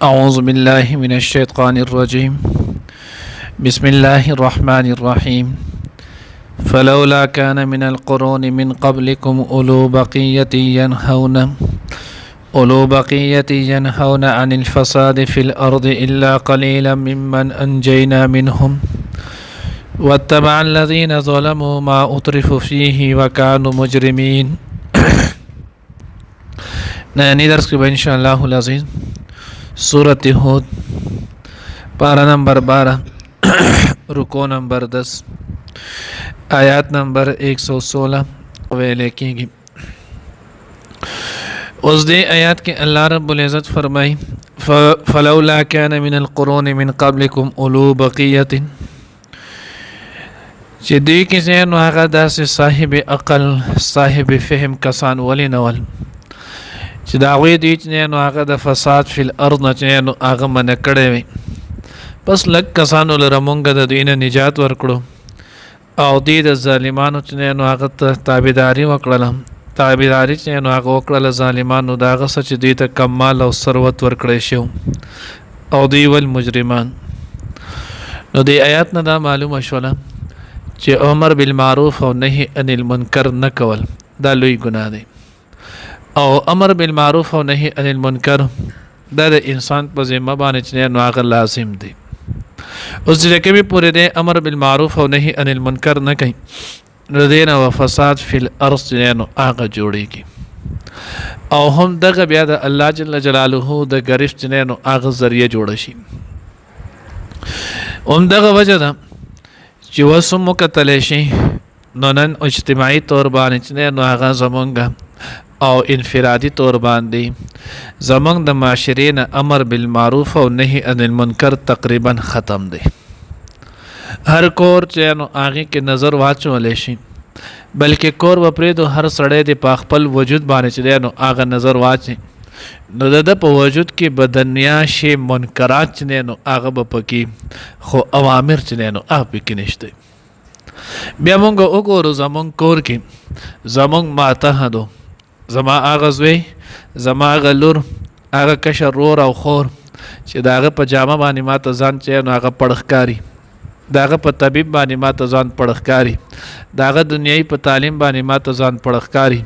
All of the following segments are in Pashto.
أعوذ بالله من الشيطان الرجيم بسم الله الرحمن الرحيم فلولا كان من القرون من قبلكم أولو بقية ينهون عن الفساد في الأرض إلا قليلا ممن أنجينا منهم واتبع الذين ظلموا ما أترفوا فيه وكانوا مجرمين نانی درس کی ان شاء اللہ العزیز سورۃ ہود پارہ نمبر 12 رکو نمبر 10 آیات نمبر 116 ویلے کی گی. اس دے آیات کے اللہ رب العزت فرمائی فلولا كان من القرون من قبلكم اولو بقیت چې دوی کې زین هغه داسې صاحب عقل صاحب فهم کسان ولی نول چې دا غوی دی چې نو هغه د فساد فی الارض نه چې نو هغه منع کړی وي پس لږ کسانو لره مونږ د دوی نه نجات ورکړو او دوی د ظالمانو چې نو هغه ته تابعداري وکړله چې نو هغه وکړله ظالمانو د هغه څه چې دوی ته کم مال او ثروت ورکړی شو او دوی ول مجرمان. نو د آیات نه دا معلومه شوله چې امر بالمعروف او نهي عن المنکر نه کول دا لوی ګناه دی او امر بالمعروف او نهي عن المنکر دا د انسان په ذمه باندې چې نو هغه لازم دی. اوس چې کومې پورې دی امر بالمعروف او نهي عن المنکر نه کوي نو دی نه فساد فی الارض نو هغه جوړیږي او هم دغه بیا د الله جل جلاله د گرفت نو هغه ذریعہ جوړ شي. هم دغه وجه ده چې وسو مکتل شي نو نن اجتماعي طور باندې نو هغه زمونږ او انفرادی طور باندې زمونږ د معاشرې نه امر بالمعروف او نهي عن المنکر تقریبا ختم دی. هر کور چې نو هغې کې نظر واچولی شي بلکې کور به پرېږدو هر سړی د په خپل وجود باندې چې دی نو هغه نظر واچي نو د ده په وجود کې بدنیا شی منکرات چې دی نو هغه به پکې خو اوامر چې دی نو هغه پکې نشته. بیا مونږ وګورو زمونږ کور کې زمونږ ماتحدو زما هغه زوی زما هغه لور هغه کشر رور او خور چې د هغه په جامه باندې ماته ځان چې نو هغه پړښکاري د هغه په طبیب باندې ماته ځان پړښکاري د هغه دنیایي په تعلیم باندې ماته ځان پړښکاري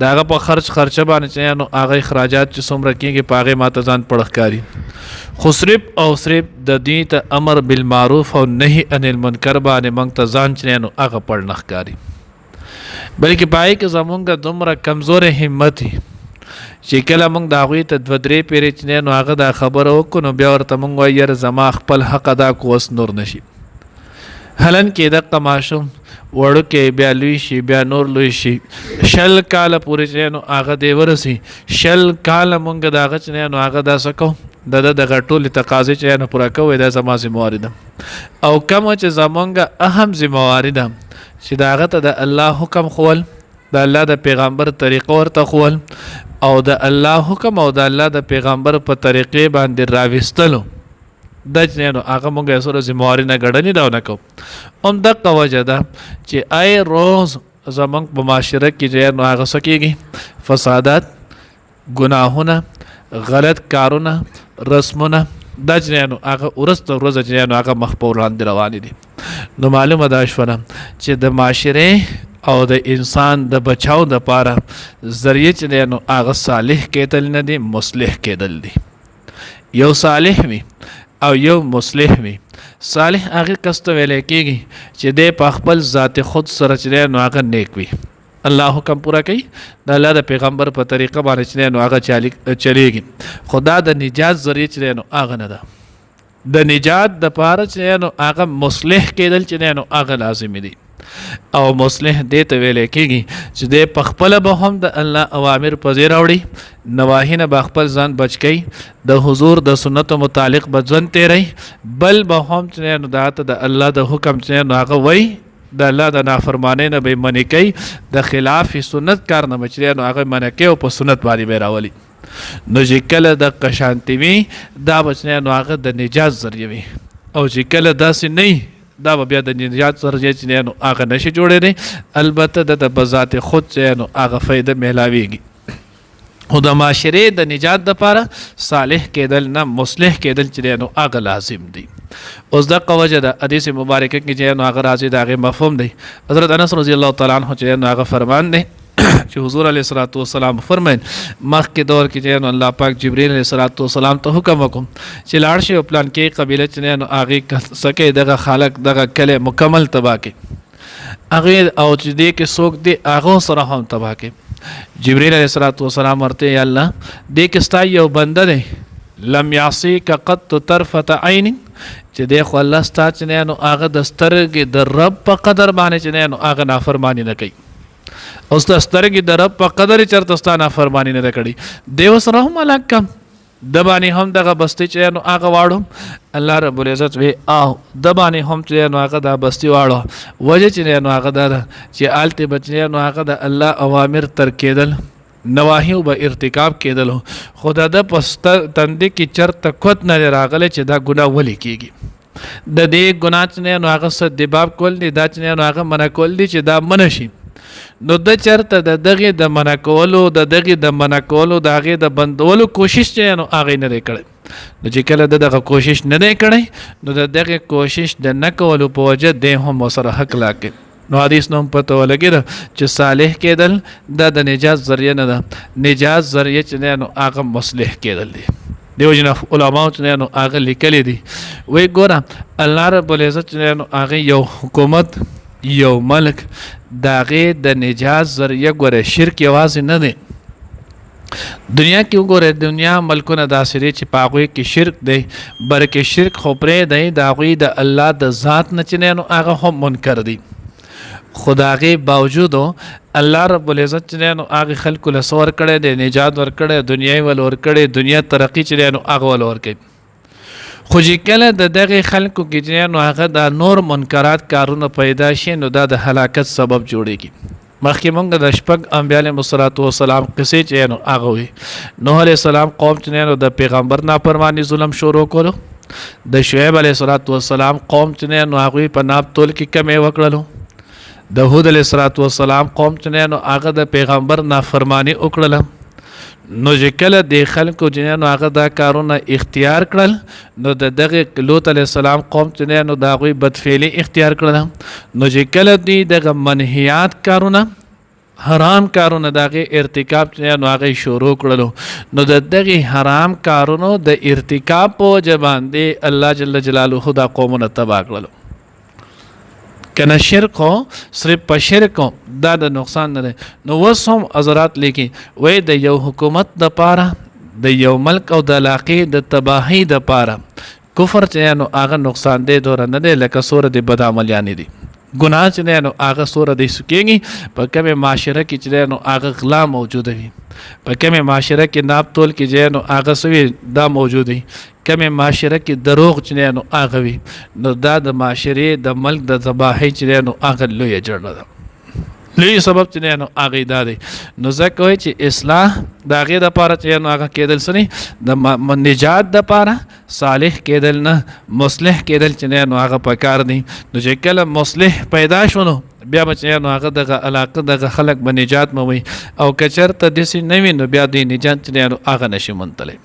د هغه په خرچه باندې چې نو هغه اخراجات چې څومره کېږي په هغې ماته ځان پړښکاري خو صرف او صرف د دوی ته امر بالمعروف او نهي عن المنکر باندې موږ ته ځان چې نو هغه پړ نه ښکاري بلکې پای کې زمونږ دومره کمزور همت چې کله موږ د هغوی ته 2-3 پیرې چې نو هغه دا خبره وکړو نو بیا ورته موږ وایو یاره زما خپل حق ادا کو اوس نور نشي. هلن کې دغه ماشوم وړوکی بیا لوی شي بیا نور لوی شي 20 کاله پورې چې نو هغه دی ورسي 20 کاله موږ د هغه چې نو هغه داسې کوو دغه ټولې تقاضې چې نو پوره کوو دا زما ذمهواري ده او کومه چې زمونږ اهم ذمهواري ده چې د هغه ته د الله حکم خول د الله د پیغمبر طریقه ورته خول او د الله حکم او د الله د پیغمبر په طریقې باندې راوستلو د نو هغه مونږ یې سره ذمهواري نه ګڼنې دا نه کوو. هم دغه وجه ده چې ای روز زمونږ په معاشره کې چې نو هغه څه کېږي فسادات ګناهونه غلط کارونه رسمونه دا چې نو هغه ورځ تر ورځه چې نو هغه مخ په وړاندې روانې دي. نو معلومه ده شوله چې د معاشرې او د انسان د بچاو دپاره ذریعه چې دی نو هغه صالح کېدل نه دی مصلح کېدل دی. یو صالح وي او یو مصلح وي. صالح هغه کس ته ویلی کېږي چې دی په خپل ذات خود سره چې دی نو هغه نیک وي الله حکم پوره کوي د الله د پیغمبر په طریقه باندې چې دی نو هغه چلیږي خو دا د نجات ذریعه چې دی نو هغه نه ده. د نجات د پاره چې نو هغه مصلح کېدل چې نو هغه لازمي دي او مصلح دې ته ویلی کېږي چې دې په خپله به هم د الله اوامر په ځای راوړي نواهي نه به خپل ځان بچ کوي د حضور د سنتو متعلق به ژوند تیری بل به هم چې نو دا ته د الله د حکم چې نو هغه وایي د الله د نافرمانۍ نه به یې منع کوي د خلاف سنت کار نه به چې نو هغه منع کوي او په سنت باندې به یې راولي. نو چې کله د قشانتي وي دا به چې نو هغه د نجات ذریعه وي او چې کله داسې نه وي دا به بیا د نجات ذریعه چې نو هغه نشي جوړېدی البته د بذات خود چې نو هغه فایده میلاویږي. خو د معاشرې د نجات دپاره صالح کېدل نه مصلح کېدل چې دی نو هغه لازم دی. اوس دغه وجه د حدیث مبارکه کې چې نو هغه راځي د هغې مفهوم دی. حضرت انس رضی الله تعالی عنه چې نو هغه فرمان دی چې حضور علیه الصلاۃ والسلام فرمایل مخکې دور کې چې نو الله پاک جبرئیل علیه الصلاۃ والسلام ته حکم وکړ چې لاړ شي او پلان کې قبیله چې نو هغې سکه دغه خالق دغه کلی مکمل تباه کړي هغې او چې دې کې څوک دی هغه سره هم تباه کړي. جبرئیل علیه الصلاۃ والسلام ورته یا الله دې کې ستا یو بنده دی لم یعصیک قط طرفة عین چې دی خو الله ستا چې نو هغه د سترګې د رب په قدر باندې چې نو هغه نافرماني نه کوي او ستا سترګې د رب په قدر چېرته ستا نافرماني نه ده کړې دی ورسره هم هلاک کم د باندې هم دغه بستي چې نو هغه واړو الله رب العزت وی او د باندې هم چې نو هغه دا بستي واړو وجه چې نو هغه دا چې آلته بچنه نو هغه د الله اوامر تر کېدل نواهی به ارتکاب کېدل خو د پست تندې کې چرته کوت نه راغله چې دا ګناه ولې کېږي د دې ګناه چې نو هغه څه دباب کول دي دا چې نو هغه منع کول دي چې دا منع شي نو د چرته د دغه د منع کولو د دغه د منع کولو د هغه د بندولو کوشش چې نو هغه نه کړي نو چې کله دغه کوشش نه کړي نو د دغه کوشش د نه کولو په وجه د هم سره حق لاکه نو حدیث نوم پته ولګی چې صالح کېدل د نجات ذریعہ نه ده نجات ذریعہ چې نو هغه مصلح کېدل دي. دیو جن علماء چې نو هغه لیکلي دي وی ګوره الله رب العزت چې نو هغه یو حکومت یو ملک داغه د نجات ذریعہ ګوره شرک یوازې نه دی دنیا کې وګوره دنیا ملکونه داسې چې پاغوي کې شرک دی بلکې شرک خو پرې دی د هغوی د الله د ذات نه چې نو هغه هم منکر دی خداغه باوجود الله رب العزت چې نو هغه خلکو له سور کړي د نجات ور کړي دنیاي ول ور کړي دنیا ترقی چې نو هغه ول ور کوي خو چې کله د دغه خلکو کې چې نو هغه د نور منکرات کارونه پیدا شي نو دا د هلاکت سبب جوړیږي. مخکې مونږ د شپږ انبیاء علیهم السلام قصې چې نو هغه وي نوح علیه السلام قوم چې نو د پیغمبر نافرمانی ظلم شروع کولو د شعیب علیه السلام قوم چې نو هغه په ناب تول کې کمې وکړلو د هود علیه السلام قوم چې نو هغه د پیغمبر نافرمانی وکړله نو چې کله د خلکو جنانو هغه دا کارونه اختیار کړل نو د دغه لوط علیه السلام قوم چې نو د هغوی بدفعلي اختیار کړل نو چې کله دوی دغه منهیات کارونه حرام کارونه د هغې ارتکاب چې نو هغه شروع کړلو نو د دغه حرام کارونو د ارتکاب په وجه باندې الله جل جلاله دا قومونه تباه کړلو کنه شرک ہو صرف په شرک ہو دا د نقصان نه نو وس هم حضرات لیکي وای د یو حکومت د پاره د یو ملک او د علاقې د تباہی د پاره کفر چې نو هغه نقصان دی دور نه دی لکه سور د بد عملیان دي ګناه چې نو هغه سور دی سکیږي په کومه معاشره کې چې نو هغه غلا موجود وي په کومه معاشره کې ناب تول کې چې نو هغه سوي دا موجود وي کمه معاشره کې دروغ چې نو هغه وي نو دا د معاشرې د ملک د تباہی چې نو هغه لوی جوړه ده لوی سبب چې نو هغه دا دی نو ځکه وایي چې اصلاح د هغې دپاره چې نو هغه کېدل سني د نجات دپاره صالح کېدل نه مصلح کېدل چې نو هغه پکار دی نو چې کله مصلح پیدا شو نو بیا به چې نو هغه دغه علاقه دغه خلک به نجات موي او که چېرته داسې نه وي نو بیا د نجات چې نو هغه نشي منتلی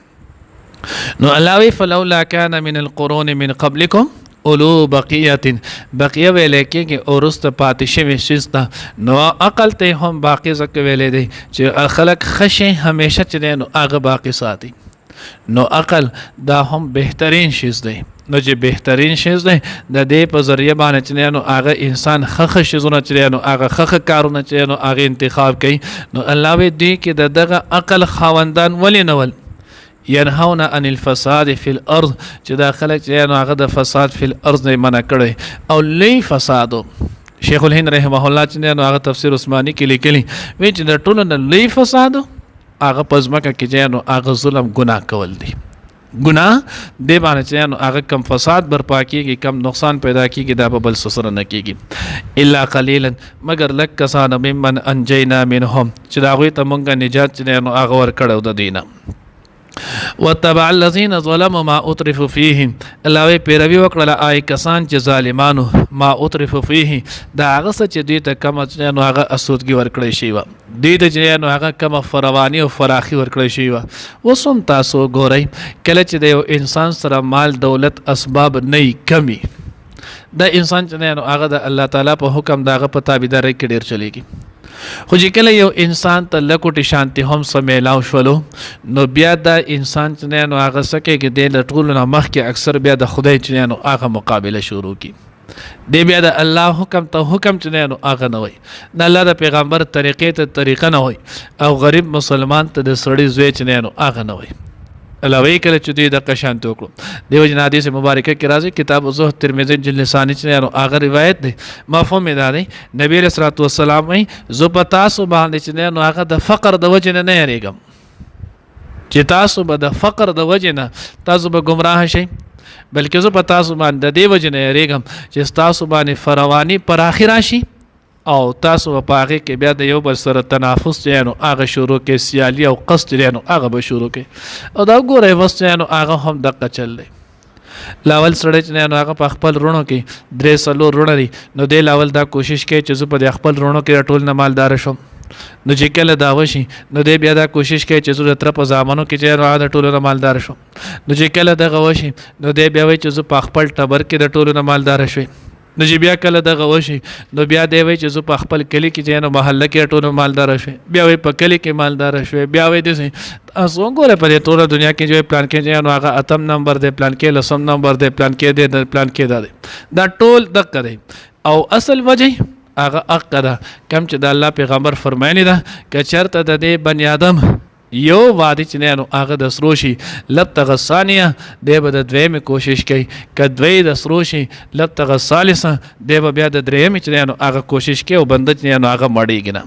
نو الله وی فلولا کان من القرون من قبلکم اولو بقیت بقیه ویلې کې اورست پاتې شوی شسته نو عقل ته هم باقی زکه ویلې دی چې خلق خشه همیشه چې نو هغه باقی ساتي نو عقل دا هم بهترین شیز دی نو چې بهترین شیز دی د دې په ذریعہ باندې چې نو هغه انسان خخ شیزونه چې نو هغه خخ کارونه چې نو هغه انتخاب کوي نو الله وی دی کې دغه عقل خاوندان ولې نول ينهون عن الفساد في الارض چې دا خلک چې نو هغه د فساد فی الارض نه منع کړي او لوی فساد شیخ الهند رحمه الله چې نو هغه تفسیر عثماني کې لیکلي وی چې د ټولو نه لوی فساد هغه پزماکه کې چې نو هغه ظلم ګناه کول دي ګناه دی باندې چې نو هغه کم فساد برپا کیږي کم نقصان پیدا کیږي دا په بل سره نه کیږي الا قليلا مگر لک کسان ممن انجینا منهم چې دا غوي ته مونږه نجات چې نو هغه ور کړو د دینه وتبع الذين ظلموا ما اترفوا فيه الله وی پیروي وکړه آی کسان چې ظالمانو ما اترف فيه دا هغه څه چې دوی ته کومه چې نو هغه اسودګي ورکړی شي وه دوی ته چې نو هغه کومه فرواني او فراخي ورکړی شي وه اوس هم تاسو ګورئ کله چې د یو انسان سره مال دولت اسباب نه کمی دا انسان چې نو هغه د الله تعالی په حکم د هغه په تابعدارۍ کې ډېر چلیږي خو چې کله یو انسان ته لکوټې شانتي هم څه میلاو شولو نو بیا دا انسان چې نو هغه څه کوي چې دی له ټولو نه مخکې اکثر بیا د خدای چې نو هغه مقابله شروع کړي دی بیا د الله حکم ته حکم چې نو هغه نه وایي د الله د پیغمبر طریقې ته طریقه نه وایي او غریب مسلمان ته د سړي زوی چې نو هغه نه وایي علاوه کله چې دوی د قشانت وکړو دیو جن حدیث مبارکه کې راځي کتاب الزهد ترمذی جلد ثانی چې هغه روایت دی مفهوم دا دی نبی علیہ الصلوۃ والسلام وایي زه په تاسو باندې چې نو هغه د فقر د وجې نه یریږم چې تاسو به د فقر د وجې نه تاسو به گمراه شئ بلکې زه په تاسو باندې د دې وجې نه یریږم چې تاسو باندې فرواني پراخي راشي او تاسو په هغه کې بیا د یو بل سره تنافس نو هغه شروع کې سیالي او قصد نو هغه به شروع کې او دا ګورئ وس نو هغه هم دقه چل دی لاول سړی چې نو هغه په خپل رونو کې 3 رونه دي نو دی لاول دا کوشش کوي چې زه په خپل رونو کې ټول نه مالدار شم نو چې کله دا وشي نو دی بیا دا کوشش کوي چې زه تر په زامنو کې چې د ټولو نه مالدار شم نو چې کله دغه وشي نو دی بیا وایي چې زه په خپل ټبر کې د ټولو نه مالدار شوم نو چې بیا کله دغه وشي نو بیا دی وایي چې زه په خپل کلي کې چې نو محله کې ټولو مالدار شوم بیا وایي په کلي کې مالدار شوم بیا وایي داسې تاسو ګورئ په دې ټوله دنیا کې چې پلان کې چې نو هغه اتم نمبر دی پلان کې لسم نمبر دی پلان کې دی پلان کې دا ټول دقه دی او اصل وجه هغه حق ده کم چې د الله پیغمبر فرمایلی ده که چېرته د دې بني آدم یو وادي چې نو هغه د سرو شي لبتغ ثانیه دی به د دویمې کوشش کوي که دوی د سرو شي لبتغ ثالثه دی به بیا د درېیمې چې نو هغه کوشش کوي او بنده چې نو هغه مړېږي نه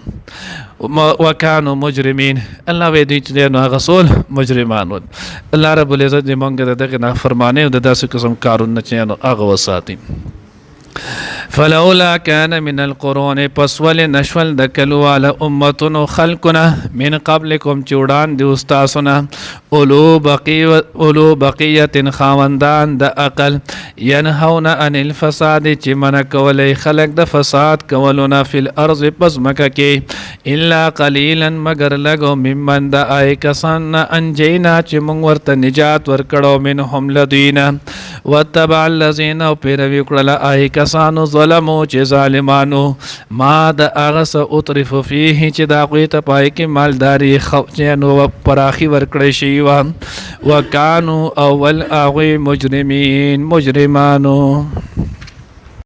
وکانو مجرمین الله وی دوی چې نو هغه سول مجرمان ول الله رب العزت دې موږ د دغه نافرمانۍ او د داسې قسم کارونه چې نو هغه وساتي فلولا كان من القرون پسول نشول د کلوال امتون خلقنا من قبلكم چوڑان دی استاسنا اولو بقیت خاوندان د عقل ینهون عن الفساد چې من کولی خلق د فساد کولونا فی الارض پس مکه کې الا قلیلا مگر لگو ممن د آئی کسان انجینا چې مونږ ورته نجات ورکړو منهم لدینا وتبع الذین او پیروي کړله آئی کسانو ظلمو چې ظالمانو ما د هغه څه اترف فیه چې د هغوی ته پای کې مالداري چې نو پراخي ورکړی شوي وه وکانو اول هغوی مجرمین مجرمانو